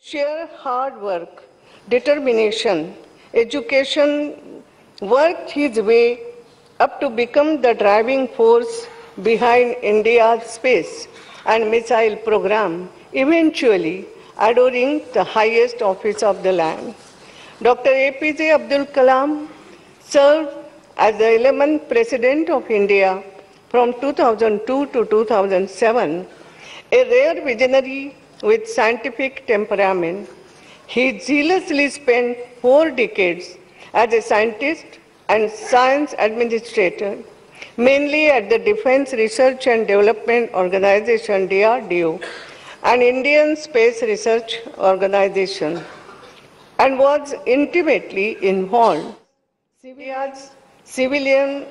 sheer hard work, determination, education worked his way up to become the driving force behind India's space and missile program, eventually adoring the highest office of the land. Dr. APJ Abdul Kalam served as the 11th President of India from 2002 to 2007, a rare visionary with scientific temperament. He zealously spent 4 decades as a scientist and science administrator, mainly at the Defense Research and Development Organization, DRDO, an Indian Space Research Organization, and was intimately involved in India's civilian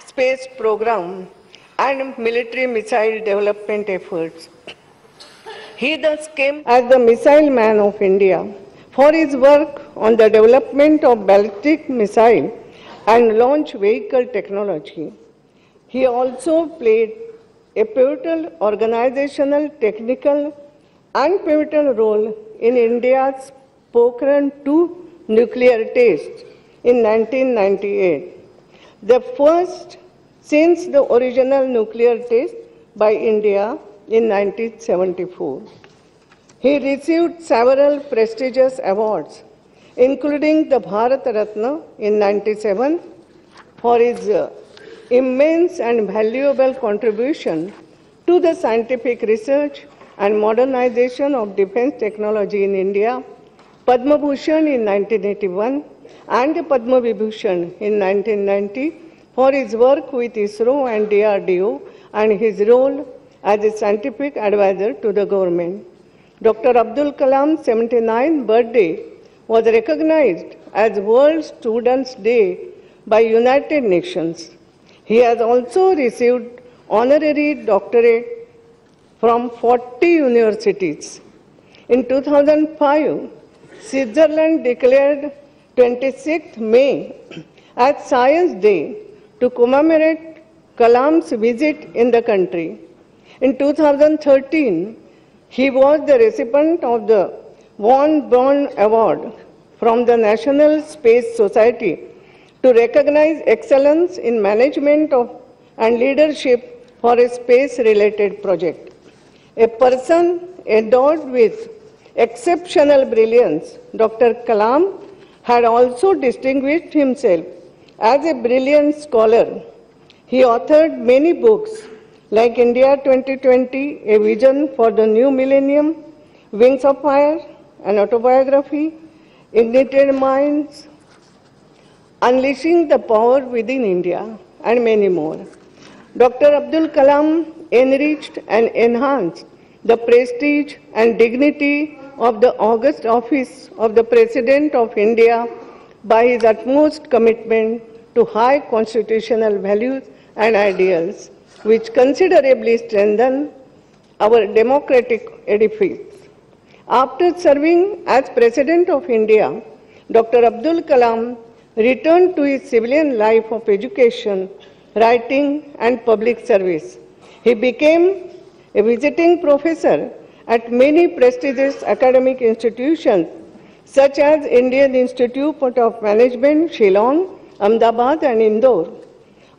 space program and military missile development efforts. He thus came as the missile man of India for his work on the development of ballistic missile and launch vehicle technology. He also played a pivotal organizational, technical, and pivotal role in India's Pokhran-2 nuclear test in 1998, the first since the original nuclear test by India in 1974. He received several prestigious awards, including the Bharat Ratna in 1997 for his immense and valuable contribution to the scientific research and modernization of defense technology in India, Padma Bhushan in 1981 and the Padma Vibhushan in 1990 for his work with ISRO and DRDO and his role as a scientific advisor to the government. Dr. Abdul Kalam's 79th birthday was recognized as World Students' Day by United Nations. He has also received honorary doctorate from 40 universities. In 2005, Switzerland declared 26th May as Science Day to commemorate Kalam's visit in the country. In 2013, he was the recipient of the Von Braun Award from the National Space Society to recognize excellence in management of and leadership for a space-related project. A person endowed with exceptional brilliance, Dr. Kalam had also distinguished himself as a brilliant scholar. He authored many books like India 2020, A Vision for the New Millennium, Wings of Fire, an autobiography, Ignited Minds, Unleashing the Power Within India, and many more. Dr. Abdul Kalam enriched and enhanced the prestige and dignity of the august office of the President of India by his utmost commitment to high constitutional values and ideals, which considerably strengthen our democratic edifice. After serving as President of India, Dr. Abdul Kalam returned to his civilian life of education, writing, and public service. He became a visiting professor at many prestigious academic institutions such as Indian Institute of Management, Shillong, Ahmedabad, and Indore,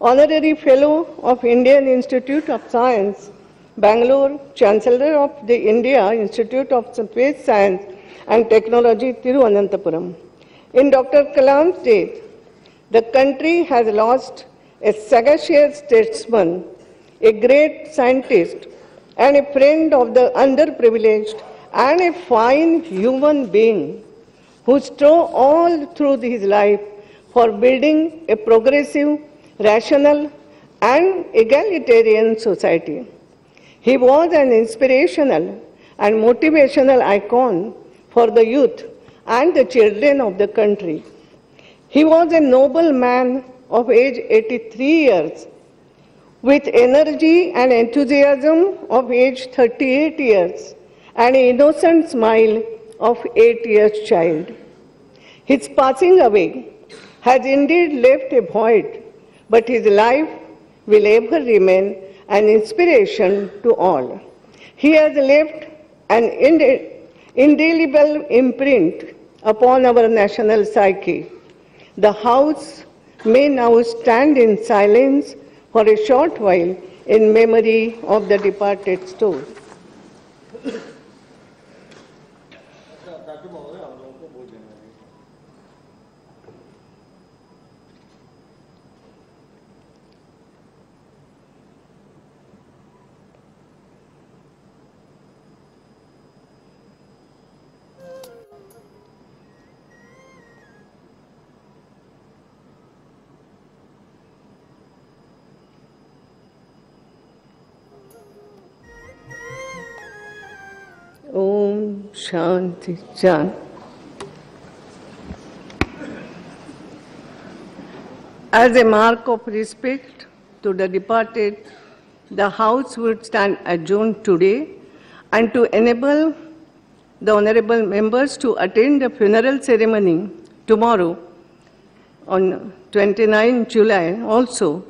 Honorary Fellow of Indian Institute of Science, Bangalore, Chancellor of the India Institute of Space Science and Technology, Thiruvananthapuram. In Dr. Kalam's death, the country has lost a sagacious statesman, a great scientist, and a friend of the underprivileged, and a fine human being who strove all through his life for building a progressive, rational, and egalitarian society. He was an inspirational and motivational icon for the youth and the children of the country. He was a noble man of age 83 years, with energy and enthusiasm of age 38 years, and an innocent smile of 8 years child. His passing away has indeed left a void, but his life will ever remain an inspiration to all. He has left an indelible imprint upon our national psyche. The House may now stand in silence for a short while in memory of the departed soul. Om Shanti Shanti. As a mark of respect to the departed, the House would stand adjourned today, and to enable the honorable members to attend the funeral ceremony tomorrow on 29 July also,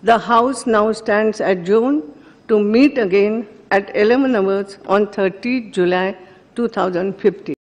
the House now stands adjourned to meet again at 11 hours on 30 July 2015.